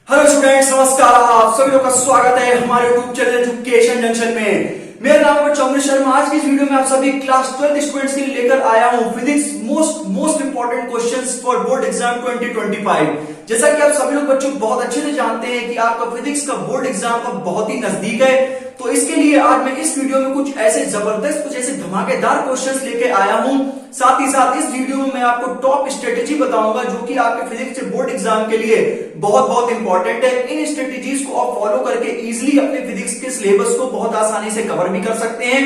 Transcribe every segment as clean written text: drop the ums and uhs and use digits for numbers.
Hello students, नमस्कार। आप सभी लोग का स्वागत है हमारे यूट्यूब चैनल एजुकेशन जंक्शन में। मेरा नाम है चौमरी शर्मा। आज की इस वीडियो में आप सभी क्लास 12 स्टूडेंट्स के लिए लेकर आया हूं physics most important questions for board exam 2025। जैसा कि आप सभी लोग बच्चों बहुत अच्छे से जानते हैं कि आपका फिजिक्स का बोर्ड एग्जाम का बहुत ही नजदीक है, तो इसके लिए आज मैं इस वीडियो में कुछ ऐसे जबरदस्त, कुछ ऐसे धमाकेदार क्वेश्चंस लेके आया हूं। साथ ही साथ इस वीडियो में मैं आपको टॉप स्ट्रेटेजी बताऊंगा जो कि आपके फिजिक्स के बोर्ड एग्जाम के लिए बहुत इंपॉर्टेंट है। इन स्ट्रेटेजीज को आप फॉलो करके इजीली अपने फिजिक्स के सिलेबस को बहुत आसानी से कवर भी कर सकते हैं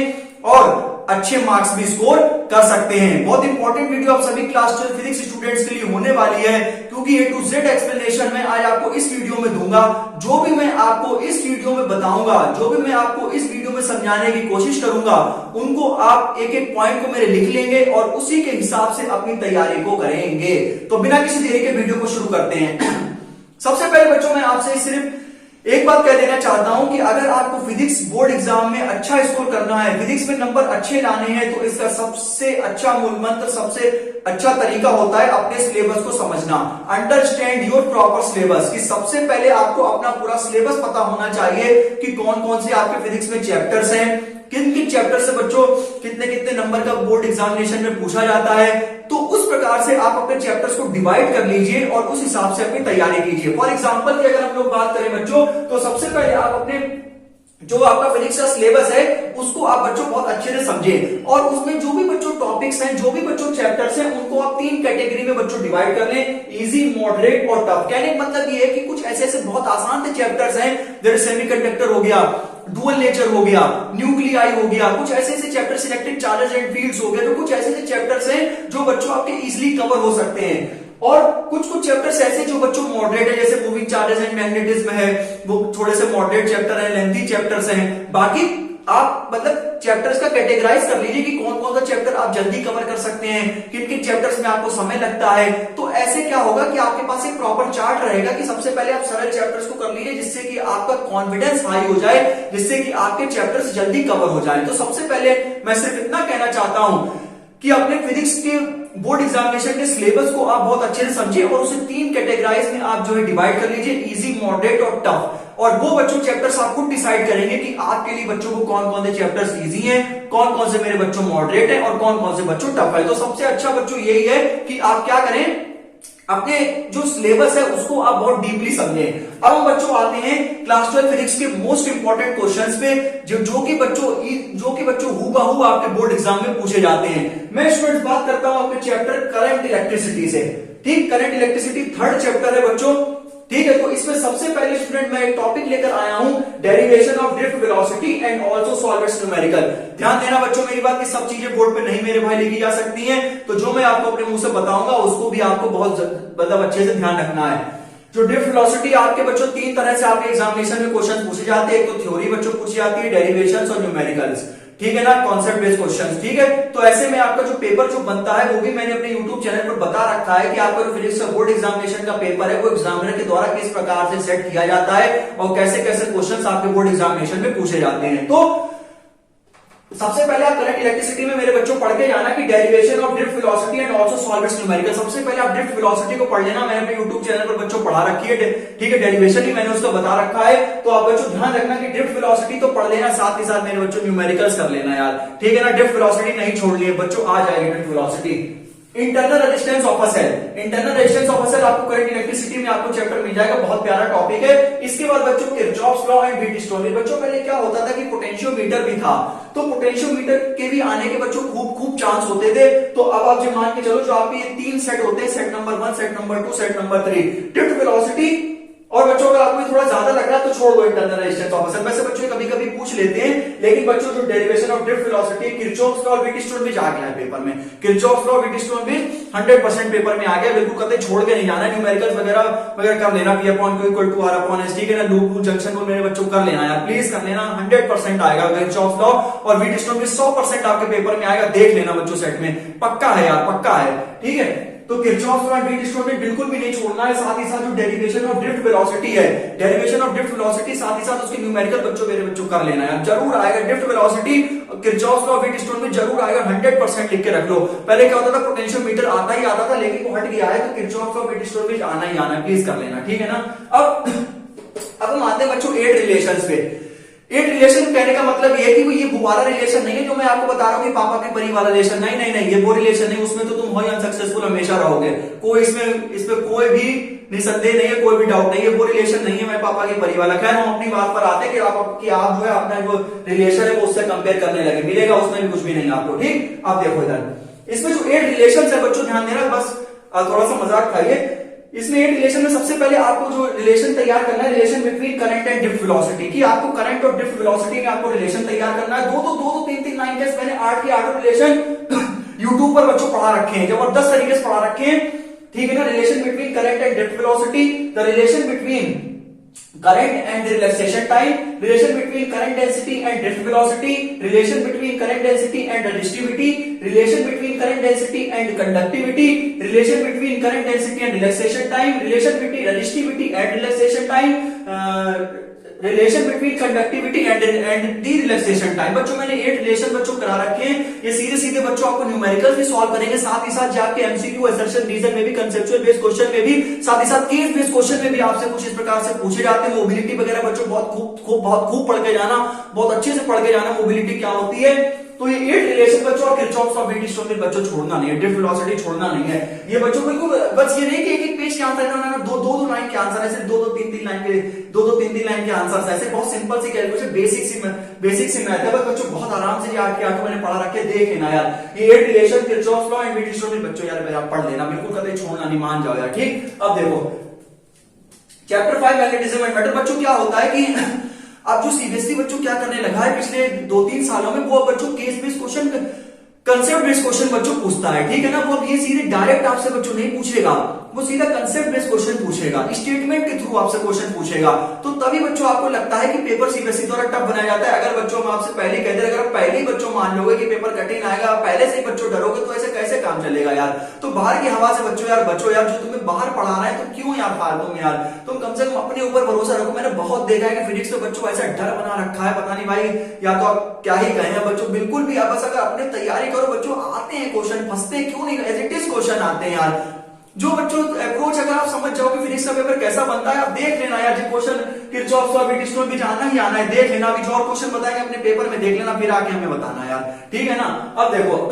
और अच्छे मार्क्स भी स्कोर कर सकते हैं। बहुत इंपॉर्टेंट वीडियो आप सभी क्लास 12 फिजिक्स स्टूडेंट्स के लिए होने वाली है, क्योंकि ए टू जेड एक्सप्लेनेशन मैं आज आपको इस वीडियो में दूंगा। जो भी मैं आपको इस वीडियो में बताऊंगा, जो भी मैं आपको इस वीडियो में समझाने की कोशिश करूंगा, उनको आप एक एक पॉइंट को मेरे लिख लेंगे और उसी के हिसाब से अपनी तैयारी को करेंगे। तो बिना किसी देरी के वीडियो को शुरू करते हैं। सबसे पहले बच्चों, मैं आपसे सिर्फ एक बात कह देना चाहता हूं कि अगर आपको फिजिक्स बोर्ड एग्जाम में अच्छा स्कोर करना है, फिजिक्स में नंबर अच्छे लाने हैं, तो इसका सबसे अच्छा मूल मंत्र, सबसे अच्छा तरीका होता है अपने सिलेबस को समझना। Understand your proper syllabus. कि सबसे पहले आपको अपना पूरा सिलेबस पता होना चाहिए कि कौन कौन से आपके फिजिक्स में चैप्टर्स हैं, किन किन चैप्टर से बच्चों कितने कितने नंबर का बोर्ड एग्जामिनेशन में पूछा जाता है। तो उस प्रकार से आप अपने चैप्टर्स को डिवाइड कर लीजिए और उस हिसाब से अपनी तैयारी कीजिए। फॉर एग्जांपल की अगर हम लोग बात करें बच्चों, तो सबसे पहले आप अपने जो आपका फिजिक्स का सिलेबस है उसको आप बच्चों बहुत अच्छे से समझें और उसमें जो भी बच्चों टॉपिक्स हैं, जो भी बच्चों चैप्टर्स हैं, उनको आप 3 कैटेगरी में बच्चों डिवाइड कर लें, इजी, मॉडरेट और टफ। कहने का मतलब ये है कि कुछ ऐसे ऐसे बहुत आसान से चैप्टर्स हैं, जैसे सेमीकंडक्टर हो गया, डुअल नेचर हो गया, न्यूक्लियाई हो गया, कुछ ऐसे ऐसे chapters, electric charges and fields हो गए, तो कुछ ऐसे ऐसे चैप्टर्स हैं जो बच्चों आपके इजीली कवर हो सकते हैं। और कुछ चैप्टर्स ऐसे जो बच्चों मॉडरेट है, जैसे मूविंग चार्जेस एंड मैग्नेटिज्म है, वो थोड़े से मॉडरेट चैप्टर है, लेंथी चैप्टर्स हैं। बाकी आप मतलब चैप्टर्स का कैटेगराइज कर लीजिए कि कौन कौन सा चैप्टर आप जल्दी कवर कर सकते हैं, किन किन चैप्टर्स में आपको समय लगता है। तो ऐसे क्या होगा कि आपके पास एक प्रॉपर चार्ट रहेगा कि सबसे पहले आप सरल चैप्टर्स को कर लीजिए, जिससे कि आपका कॉन्फिडेंस हाई हो जाए, जिससे कि आपके चैप्टर्स जल्दी कवर हो जाए। तो सबसे पहले मैं सिर्फ इतना कहना चाहता हूं कि अपने फिजिक्स के बोर्ड एग्जामिनेशन के सिलेबस को आप बहुत अच्छे से समझिए और उसे 3 कैटेगराइज में आप जो है डिवाइड कर लीजिए, इजी, मॉडरेट और टफ। और वो बच्चों चैप्टर्स आप खुद डिसाइड करेंगे कि आपके लिए बच्चों को कौन कौन से चैप्टर्स इजी हैं, कौन कौन से मेरे बच्चों मॉडरेट हैं और कौन कौन से बच्चों टफ है। तो सबसे अच्छा बच्चों यही है कि आप क्या करें, अपने जो सिलेबस है उसको आप बहुत डीपली समझें। अब हम बच्चों आते हैं क्लास 12 फिजिक्स के मोस्ट इंपॉर्टेंट क्वेश्चंस पे, जो कि बच्चों हूबहू आपके बोर्ड एग्जाम में पूछे जाते हैं। मैं स्टूडेंट्स बात करता हूं आपके चैप्टर करंट इलेक्ट्रिसिटी से। ठीक, करंट इलेक्ट्रिसिटी 3rd चैप्टर है बच्चों। ठीक है, तो इसमें सबसे पहले स्टूडेंट मैं एक टॉपिक लेकर आया हूं, derivation of drift velocity and also solve it's numerical. ध्यान देना बच्चों मेरी बात, कि सब चीजें बोर्ड पे नहीं मेरे भाई लिखी जा सकती हैं, तो जो मैं आपको अपने मुंह से बताऊंगा उसको भी आपको बहुत मतलब अच्छे से ध्यान रखना है। जो ड्रिफ्ट वेलोसिटी आपके बच्चों 3 तरह से आपके एग्जामिनेशन में क्वेश्चन पूछे जाते हैं। एक तो थ्योरी बच्चों पूछी जाती है, डेरिवेशंस और न्यूमेरिकल्स। ठीक है ना, कॉन्सेप्ट बेस्ड क्वेश्चंस। ठीक है, तो ऐसे में आपका जो पेपर जो बनता है वो भी मैंने अपने YouTube चैनल पर बता रखा है कि आपका जो फिजिक्स का बोर्ड एग्जामिनेशन का पेपर है वो एग्जामिनर के द्वारा किस प्रकार से सेट किया जाता है और कैसे कैसे क्वेश्चंस आपके बोर्ड एग्जामिनेशन में पूछे जाते हैं। तो सबसे पहले आप करंट इलेक्ट्रिसिटी में मेरे बच्चों पढ़ के जाना कि derivation of drift velocity and also solve it's numerical. सबसे पहले आप ड्रिफ्ट वेलोसिटी को पढ़ लेना, मैंने अपने YouTube चैनल पर बच्चों पढ़ा रखी है। ठीक है, डेरिवेशन भी मैंने उसका बता रखा है, तो आप बच्चों ध्यान रखना कि ड्रिफ्ट वेलोसिटी तो पढ़ लेना, साथ ही साथ मेरे बच्चों न्यूमेरिकल्स कर लेना यार। ठीक है ना, ड्रिफ्ट वेलोसिटी नहीं छोड़नी है बच्चों, आ जाएगी drift velocity. Internal resistance of a cell. Internal resistance of a cell आपको करंट इलेक्ट्रिसिटी में आपको चैप्टर मिल जाएगा, बहुत प्यारा टॉपिक है। इसके बाद बच्चों किरचॉफ्स लॉ एंड व्हीटस्टोन। बच्चों पहले क्या होता था कि पोटेंशियोमीटर भी था, तो पोटेंशियोमीटर के भी आने के बच्चों खूब चांस होते थे। तो अब आप जो मान के चलो, जो आपके ये 3 सेट होते हैं, set number 1, set number 2, set number 3, drift velocity. और बच्चों अगर आपको थोड़ा ज्यादा लग रहा है तो छोड़ दो internal resistance of a cell. वैसे बच्चों कभी कभी पूछ लेते हैं, लेकिन बच्चों जो derivation of drift velocity, Kirchhoff's law और व्हीटस्टोन भी आ गया है पेपर में। किरचॉफ्स लॉ व्हीटस्टोन भी 100% पेपर में आ गया, बिल्कुल कभी छोड़ के नहीं जाना। न्यूमेरिकल्स वगैरह कर लेना, P upon Q equal to R upon S। ठीक है ना, लूप रूल, जंक्शन रूल मेरे बच्चों कर लेना यार, प्लीज कर लेना, 100% आएगा। किरचॉफ्स लॉ और व्हीटस्टोन भी 100% आपके पेपर में आएगा, देख लेना बच्चों, सेट में पक्का है यार, पक्का है। ठीक है, तो Kirchhoff law and Wheatstone बिल्कुल भी नहीं छोड़ना है। साथ ही साथ जो डेरिवेशन ऑफ ड्रिफ्ट वेलोसिटी है, डेरिवेशन ऑफ ड्रिफ्ट वेलोसिटी साथ ही साथ उसके न्यूमेरिकल बच्चों मेरे बच्चों कर लेना है, जरूर आएगा। Drift velocity Kirchhoff law Wheatstone में जरूर आएगा, 100% लिख के रख लो। पहले क्या होता था, पोटेंशियोमीटर आता ही आता था, लेकिन वो हट गया है, तो किरचॉफ लॉ वेट स्टोन में आना ही आना है, प्लीज कर लेना, ठीक है ना। अब हम आते हैं बच्चों एट रिलेशंस पे। एट रिलेशन कहने का मतलब ये कि वो ये वाला रिलेशन नहीं है जो मैं आपको बता रहा हूँ कि पापा के परी वाला रिलेशन, नहीं नहीं नहीं, ये वो रिलेशन नहीं, उसमें तो तुम हो अनसक्सेसफुल हमेशा रहोगे, कोई इसमें कोई भी निसंदेह नहीं है, कोई भी डाउट नहीं है, वो रिलेशन नहीं है मैं पापा के परी वाला। खैर हम अपनी बात पर आते हैं कि आप जो है अपना जो रिलेशन है वो उससे कंपेयर करने लगे, मिलेगा उसमें भी कुछ भी नहीं आपको, ठीक। आप देखो इधर इसमें जो एट रिलेशन है बच्चों, ध्यान देना, बस थोड़ा सा मजाक खाइए। इसमें एट रिलेशन में सबसे पहले आपको जो रिलेशन तैयार करना है, relation between current and drift velocity, कि आपको करंट और ड्रिफ्ट वेलोसिटी में आपको रिलेशन तैयार करना है। दो तीन लाइन के मैंने 8 के 8 रिलेशन यूट्यूब पर बच्चों पढ़ा रखे हैं, जबरदस्त तरीके से पढ़ा रखे हैं, ठीक है ना। Relation between current and drift velocity, the relation between current and relaxation time, relation between current density and drift velocity, relation between current density and resistivity, relation between current density and conductivity, relation between current density and relaxation time, relation between resistivity and relaxation time, relation between conductivity and D relaxation time. बच्चों मैंने 8 relation बच्चों करा रखे हैं, ये सीधे सीधे बच्चों आपको न्यूमेरिकल भी सॉल्व करेंगे, साथ ही साथ आपके एमसीक्यू, असर्शन, रीजन में भी, कंसेप्चुअल बेस्ड क्वेश्चन में भी, साथ ही साथ केस बेस्ड क्वेश्चन में भी आपसे कुछ इस प्रकार से पूछे जाते हैं। मोबिलिटी वगैरह बच्चों बहुत खूब पढ़ के जाना, बहुत अच्छे से पढ़ के जाना, मोबिलिटी क्या होती है। तो ये 8 रिलेशन बच्चों और Kirchhoff law of Wheatstone में बच्चों छोड़ना नहीं है, ड्रिफ्ट वेलोसिटी छोड़ना नहीं है। ये बच्चों बिल्कुल बस ये नहीं कि एक पेज के आंसर है, दो लाइन के आंसर है, सिर्फ दो तीन लाइन के आंसर, ऐसे बहुत सिंपल सी कैलकुलेशन, बेसिक सी मैथ है, बस बच्चों बहुत आराम से ये 8 के 8 मैंने पढ़ा रखे, देख लेना यार। ये 8 relation Kirchhoff law and Wheatstone में बच्चों यार मेरा पढ़ लेना, बिल्कुल कभी छोड़ना नहीं, मान जाओ यार, ठीक। अब देखो चैप्टर 5 मैग्नेटिज्म एंड मेटल। बच्चों क्या होता है कि अब जो सीबीएसई बच्चों क्या करने लगा है पिछले 2-3 सालों में, वो बच्चों case based question, concept based question बच्चों पूछता है, ठीक है ना। वो अब ये सीधे डायरेक्ट आपसे बच्चों नहीं पूछेगा, वो सीधा कंसेप्ट बेस्ड क्वेश्चन पूछेगा, स्टेटमेंट के थ्रू आपसे क्वेश्चन पूछेगा। तो तभी बच्चों आपको लगता है कि पेपर सीबीएसई द्वारा टफ बनाया जाता है। अगर बच्चों हम आपसे पहले कहते हैं, अगर आप पहले ही बच्चों मान लोगे कि पेपर कठिन आएगा, पहले से ही बच्चों डरोगे, तो ऐसे कैसे काम चलेगा यार। तो बाहर की हवा से बच्चों यार बचो यार, जो तुम्हें बाहर पढ़ा रहा है तो क्यों यार फालतू में यार, तुम कम से कम अपने ऊपर भरोसा रखो। मैंने बहुत देखा है कि फिजिक्स में बच्चों ऐसा डर बना रखा है, पता नहीं भाई, या तो आप क्या ही कहें बच्चों, बिल्कुल भी आप बस अगर अपने तैयारी करो बच्चों, आते हैं क्वेश्चन, फंसते हैं क्यों नहीं, एज इट इज क्वेश्चन आते हैं यार। जो बच्चों अप्रोच अगर आप समझ जाओ कि फिजिक्स का पेपर कैसा बनता है, आप देख लेना यार, जो question Kirchhoff law Wheatstone भी आना ही आना है, देख लेना। अभी जो और क्वेश्चन बताएंगे अपने पेपर में देख लेना, फिर आके हमें बताना यार, ठीक है ना। अब देखो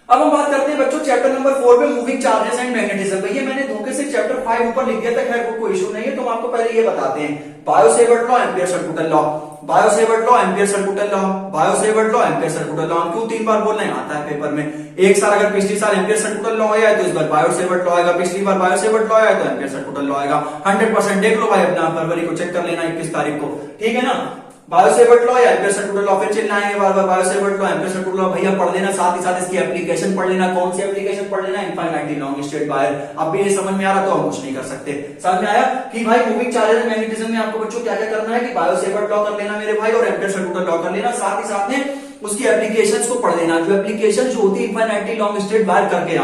अब हम बात करते हैं बच्चों चैप्टर नंबर 4 पे, मूविंग चार्जेस एंड मैग्नेटिज्म। भैया मैंने धोखे से चैप्टर 5 ऊपर लिख दिया था, खैर वो कोई इशू नहीं है, तो हम आपको पहले ये बताते हैं। Biot Savart law, Ampere circuital law, Biot Savart law, Ampere circuital law, Biot Savart law, Ampere circuital law. हम क्यों 3 बार बोलना है, आता है पेपर में। एक साल अगर पिछली साल एम्पियर सर्कुटल लॉ आया है तो इस बार बायोसेवर्ट लॉ आएगा, पिछली बार बायोसेवर्ट लॉ आया तो एम्पियर सर्कुटल लॉ आएगा। 100% देख लो भाई, अपना फरवरी को चेक कर लेना 21 तारीख को, ठीक है ना। बायोसेवर्ट लॉ या एम्पियर सर्कुटल लॉ, फिर चिल्लाएंगे बार बार बायोसेवर्ट लॉ, एम्पियर सर्कुटल लॉ, भैया पढ़ लेना, साथ ही साथ इसकी एप्लीकेशन पढ़ लेना। कौन सी एप्लीकेशन पढ़ लेना, इनफाइनाइटली लॉन्ग स्ट्रेट वायर। अब भी ये समझ में आ रहा तो हम कुछ नहीं कर सकते। समझ में आया कि भाई मूविंग चार्जेस एंड मैग्नेटिज्म में आपको बच्चों क्या क्या करना है, कि बायोसेवर्ट लॉ कर लेना मेरे भाई, और एम्पियर सर्कुटल लॉ कर लेना, साथ ही साथ में उसकी एप्लीकेशंस को पढ़ लेना। जो एप्लीकेशन जो होती है इनफाइनाइटली लॉन्ग स्ट्रेट वायर करके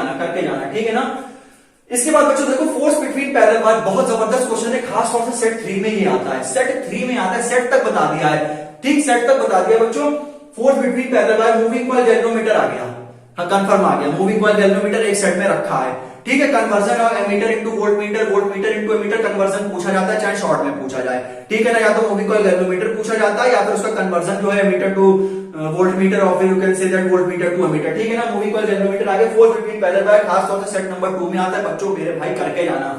जाना, ठीक है ना। इसके बाद बच्चों देखो फोर्स बिटवीन पैरेलल वायर, बहुत जबरदस्त क्वेश्चन है, खास तौर से सेट 3 में ही आता है, सेट 3 में आता है, सेट तक बता दिया है, ठीक, सेट तक बता दिया बच्चों। Force between parallel wire, moving coil galvanometer आ गया, हाँ कंफर्म आ गया, मूविंग कॉइल गैल्वेनोमीटर एक सेट में रखा है, ठीक है। Conversion of ammeter into voltmeter, voltmeter into ammeter conversion पूछा जाता है, चाहे शॉर्ट में पूछा जाए, ठीक है ना। या तो मूविंग कॉइल गैल्वेनोमीटर पूछा जाता है, या फिर उसका कन्वर्जन जो है एमीटर टू वोल्टमीटर, और फिर you can say that voltmeter to ammeter, ठीक है ना। मूविंग कॉइल गैल्वेनोमीटर आगे, फोर्स बिटवीन पैरेलल वायर खास तौर से सेट नंबर 2 में आता है बच्चों, मेरे भाई करके जाना।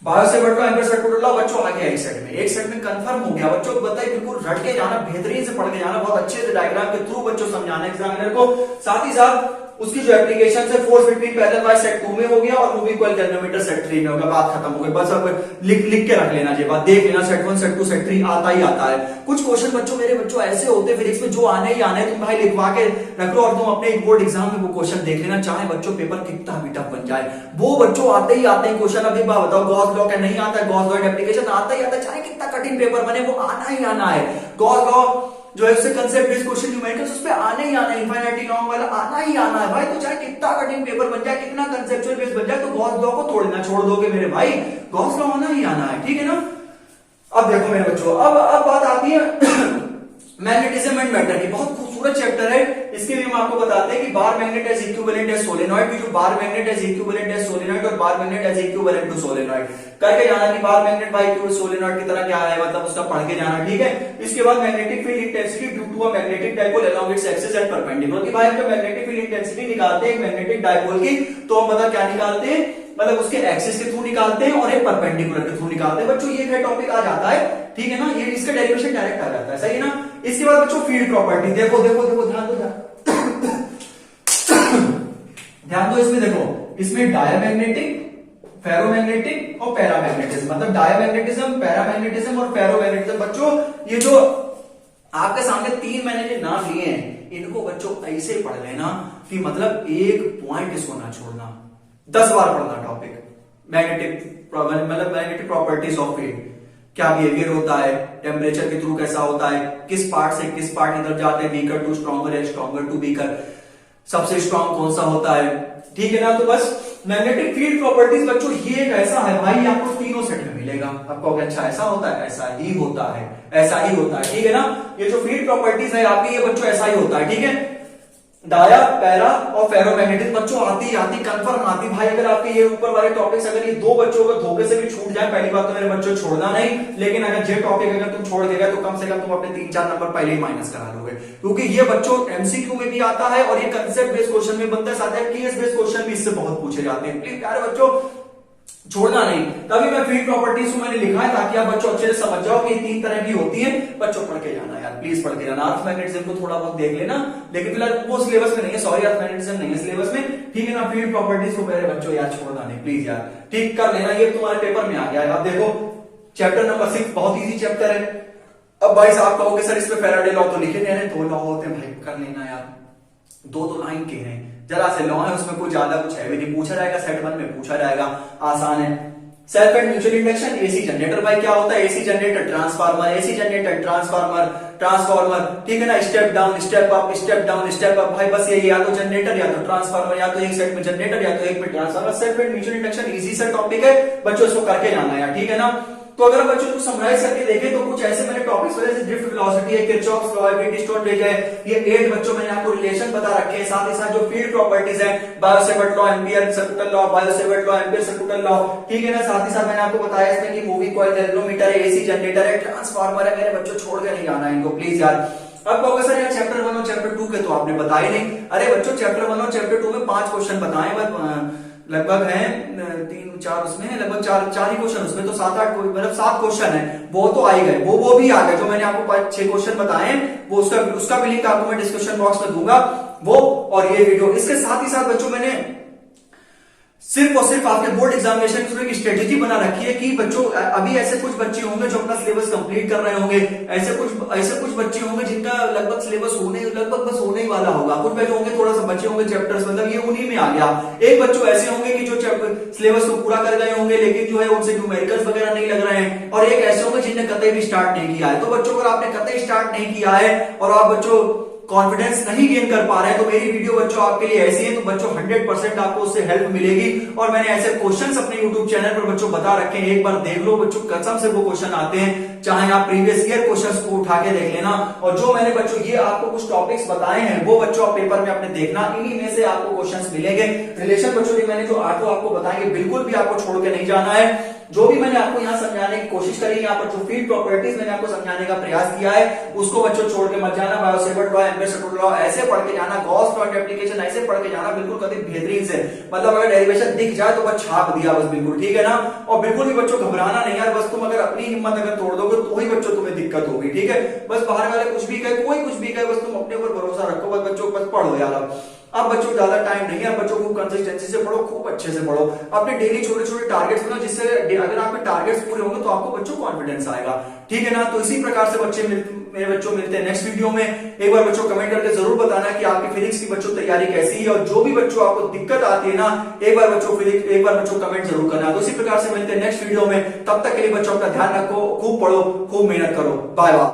बायोसेवर्ट लॉ, एम्पियर सर्कुटल लॉ बच्चों आ गया एक सेट में कंफर्म हो गया बच्चों। बताइए बिल्कुल रट के जाना, बेहतरीन से पढ़ के जाना, बहुत अच्छे से डायग्राम के थ्रू बच्चों समझाना एग्जामिनर को। साथ ही साथ उसकी जो एप्लीकेशन है, force between parallel wire set 2 में हो गया, और मूविंग कॉइल गैल्वेनोमीटर सेट 3 में होगा, बात खत्म हो गई। बस अब लिख के रख लेना, ये बात देख लेना, सेट 1 सेट 2 सेट 3 आता ही आता है। कुछ क्वेश्चन बच्चों मेरे बच्चों ऐसे होते हैं फिजिक्स में जो आने ही आने, तुम भाई लिखवा के रख लो, और तुम अपने एक बोर्ड एग्जाम में वो क्वेश्चन देख लेना, चाहे बच्चों पेपर कितना भी टफ बन जाए, वो बच्चों आते ही आते हैं क्वेश्चन। अभी बात बताओ, गॉस लॉ का नहीं आता है, गॉस लॉ एप्लीकेशन आता ही आता है, चाहे कितना कठिन पेपर बने वो आना ही आना है। गॉस लॉ जो है उससे कंसेप्ट बेस्ड क्वेश्चन न्यूमेरिकल्स उस पे आना ही आना है, इनफाइनाइटली लॉन्ग वाला आना ही आना है भाई। तो चाहे कितना कठिन पेपर बन जाए, कितना कंसेप्चुअल बेस बन जाए, तो गॉस लॉ को तोड़ना छोड़ दोगे मेरे भाई, गॉस लॉ आना ही आना है, ठीक है ना। अब देखो मेरे बच्चों, अब बात आती है मैग्नेटिज्म एंड मैटर की। बहुत खूबसूरत चैप्टर है, इसके लिए हम आपको बताते हैं कि bar magnet as equivalent as solenoid की, जो bar magnet as equivalent as solenoid और bar magnet as equivalent to solenoid करके जाना कि बार मैग्नेट बाय सोलेनॉइड की तरह क्या है, मतलब उसका पढ़ के जाना, ठीक है। इसके बाद magnetic field intensity due to a magnetic dipole along its axis and perpendicular की भाई हम जब मैग्नेटिक फील्ड इंटेंसिटी निकालते हैं मैग्नेटिक डायपोल की, तो हम मतलब क्या निकालते हैं, मतलब उसके एक्सिस के थ्रू निकालते हैं और एक परपेंडिकुलर के थ्रू निकालते हैं। बच्चों ये टॉपिक आ जाता है, ठीक है ना, ये इसका डेरिवेशन डायरेक्ट आ जाता है, सही है ना। इसके बाद बच्चों फील्ड प्रॉपर्टी, देखो देखो देखो ध्यान दो ध्यान दो इसमें, देखो इसमें डायमैग्नेटिक, फेरोमैग्नेटिक और पैरामैग्नेटिज्म, मतलब डायमैग्नेटिज्म, पैरामैग्नेटिज्म और फेरोमैग्नेटिज्म। बच्चों ये जो आपके सामने तीन मैंने जो नाम लिए हैं, इनको बच्चों ऐसे पढ़ लेना कि मतलब एक पॉइंट इसको ना छोड़ना, 10 बार पढ़ना टॉपिक। मैग्नेटिक मतलब मैग्नेटिक प्रॉपर्टीज ऑफ फील्ड, क्या बिहेवियर होता है, टेम्परेचर के थ्रू कैसा होता है, किस पार्ट से किस पार्ट इधर जाते हैं, वीकर टू स्ट्रॉन्गर या स्ट्रॉन्गर टू वीकर, सबसे स्ट्रॉन्ग कौन सा होता है, ठीक है ना। तो बस मैग्नेटिक फील्ड प्रॉपर्टीज बच्चों ये एक ऐसा है भाई, आपको तीनों सेट में मिलेगा। आपको अच्छा ऐसा होता है, ऐसा ही होता है, ऐसा ही होता है, ठीक है ना। ये जो फील्ड प्रॉपर्टीज है आपकी, ये बच्चों ऐसा ही होता है, ठीक है। डाया, पैरा और फेरोमैग्नेटिज्म बच्चों आती कंफर्म आती भाई। अगर आपके ये ऊपर वाले टॉपिक्स अगर ये दो बच्चों को धोखे से भी छूट जाए, पहली बात तो मेरे बच्चों छोड़ना नहीं, लेकिन अगर ये टॉपिक अगर तुम छोड़ देगा तो कम से कम तुम अपने 3-4 नंबर पहले ही माइनस करा लोगे, क्योंकि ये बच्चों एमसीक्यू में भी आता है और ये कंसेप्ट बेस्ड क्वेश्चन में बनता है, साथ ही केस बेस्ड क्वेश्चन भी इससे बहुत पूछे जाते हैं। प्लीज प्यारे बच्चों छोड़ना नहीं। तभी मैं फील्ड प्रॉपर्टीज को मैंने लिखा है ताकि आप बच्चों अच्छे से समझ जाओ कि 3 तरह की होती है। बच्चों पढ़ के जाना यार, प्लीज पढ़ के जाना। अर्थ मैग्नेटिज्म को थोड़ा बहुत देख लेना, लेकिन फिलहाल वो सिलेबस में नहीं है, सॉरी अर्थ मैग्नेटिज्म नहीं है सिलेबस में, ठीक है ना। फील्ड प्रॉपर्टीज को मेरे बच्चों यार छोड़ना नहीं प्लीज यार, ठीक कर लेना, ये तुम्हारे पेपर में आ गया है। अब देखो चैप्टर नंबर 6 बहुत ईजी चैप्टर है। अब भाई साहब कहोगे सर इसमें फैराडे लॉ तो लिखे नहीं, 2 लॉ होते हैं भाई, कर लेना यार, 2 तो लाइन के हैं, जरा से लॉ है, उसमें कोई ज्यादा कुछ है भी नहीं, पूछा जाएगा सेट 1 में, पूछा जाएगा, आसान है। Self and mutual induction, AC generator भाई क्या होता है, AC generator transformer, AC generator transformer, transformer, ठीक है ना। Step down step up, step down step up, भाई बस ये या तो जनरेटर या तो ट्रांसफार्मर, या तो एक सेट में जनरेटर या तो एक में transformer. Self and mutual induction easy सा टॉपिक है बच्चों, इसको करके जाना यार, ठीक है ना। तो अगर बच्चों को समराइज करके देखें तो कुछ ऐसे मैंने टॉपिक्स जैसे ड्रिफ्ट वेलोसिटी है, किरचॉफ्स लॉ है, व्हीटस्टोन ब्रिज है, ये 8 बच्चों मैंने आपको रिलेशन बता रखे हैं। साथ ही साथ जो फील्ड प्रॉपर्टीज है, Biot-Savart law, ampere circular law, Biot-Savart law, ampere circular law, ठीक है ना। साथ ही साथ मैंने आपको बताया इसमें कि मूवी कॉइल, गैल्वेनोमीटर है, एसी जनरेटर है, ट्रांसफार्मर है, मेरे बच्चों छोड़ के नहीं जाना इनको प्लीज यार। अब कहोगे सर यार चैप्टर 1 और चैप्टर 2 के तो आपने बताए नहीं। अरे बच्चों चैप्टर 1 और चैप्टर 2 में 5 क्वेश्चन बताए, बस लगभग हैं 3-4 उसमें, लगभग 4 ही क्वेश्चन उसमें, तो 7-8 मतलब 7 क्वेश्चन है, वो तो आ ही गए, वो भी आ गए। जो मैंने आपको 5-6 क्वेश्चन बताए वो उसका भी लिंक आपको मैं डिस्क्रिप्शन बॉक्स में दूंगा, वो और ये वीडियो। इसके साथ ही साथ बच्चों मैंने सिर्फ और सिर्फ आपके बोर्ड एग्जामिनेशन की एक स्ट्रेटेजी बना रखी है कि बच्चों अभी ऐसे कुछ बच्चे होंगे जो अपना सिलेबस कंप्लीट कर रहे होंगे, ऐसे कुछ बच्चे होंगे जिनका लगभग सिलेबस लगभग बस होने ही वाला होगा। कुछ बच्चे होंगे थोड़ा सा बच्चे होंगे चैप्टर्स, मतलब ये उन्हीं में आ गया। एक बच्चों ऐसे होंगे कि जो सिलेबस को पूरा कर गए होंगे लेकिन जो है उनसे न्यूमेरिकल्स वगैरह नहीं लग रहे हैं, और एक ऐसे होंगे जिनने कतई भी स्टार्ट नहीं किया है। तो बच्चों अगर आपने कतई स्टार्ट नहीं किया है और आप बच्चों कॉन्फिडेंस नहीं गेन कर पा रहे हैं तो मेरी वीडियो बच्चों आपके लिए ऐसी है, तो बच्चों 100% आपको उससे हेल्प मिलेगी। और मैंने ऐसे क्वेश्चंस अपने YouTube चैनल पर बच्चों बता रखे हैं, एक बार देख लो बच्चों, कसम से वो क्वेश्चन आते हैं, चाहे आप प्रीवियस ईयर क्वेश्चंस को उठा के देख लेना। और जो मैंने बच्चों ये आपको कुछ टॉपिक्स बताए हैं वो बच्चों आप पेपर में अपने देखना, इन्हीं में से आपको क्वेश्चंस मिलेंगे। रिलेशन बच्चों की मैंने जो 8 आपको बताएंगे, बिल्कुल भी आपको छोड़ के नहीं जाना है। जो भी मैंने आपको यहाँ समझाने की कोशिश करी, यहाँ पर जो फील्ड प्रॉपर्टीज मैंने आपको समझाने का प्रयास किया है उसको बच्चों छोड़ के मत जाना। Biot-Savart law, ampere circular law ऐसे पढ़ के जाना, गॉस लॉ एंड एप्लीकेशन ऐसे पढ़ के जाना, बिल्कुल कभी बेहतरीन से, मतलब अगर डेरिवेशन दिख जाए तो बस छाप दिया बस, बिल्कुल ठीक है ना। और बिल्कुल भी बच्चों घबराना नहीं यार, बस तुम अगर अपनी हिम्मत अगर तोड़ दोगे तो ही बच्चों तुम्हें दिक्कत होगी, ठीक है। बस बाहर वाले कुछ भी कहे, कोई कुछ भी कहे, बस तुम अपने ऊपर भरोसा रखो, बस बच्चों बस पढ़ो यार। अब बच्चों ज्यादा टाइम नहीं है, बच्चों खूब कंसिस्टेंसी से पढ़ो, खूब अच्छे से पढ़ो, अपने डेली छोटे छोटे टारगेट्स बनाओ, जिससे अगर आपके टारगेट्स पूरे होंगे तो आपको बच्चों कॉन्फिडेंस आएगा, ठीक है ना। तो इसी प्रकार से बच्चे मेरे बच्चों मिलते हैं नेक्स्ट वीडियो में। एक बार बच्चों कमेंट करके जरूर बताना कि आपकी फिजिक्स की बच्चों तैयारी कैसी है, और जो भी बच्चों आपको दिक्कत आती है ना, एक बार बच्चों कमेंट जरूर करना। तो इसी प्रकार से मिलते हैं नेक्स्ट वीडियो में, तब तक के लिए बच्चों अपना ध्यान रखो, खूब पढ़ो, खूब मेहनत करो, बाय बाय।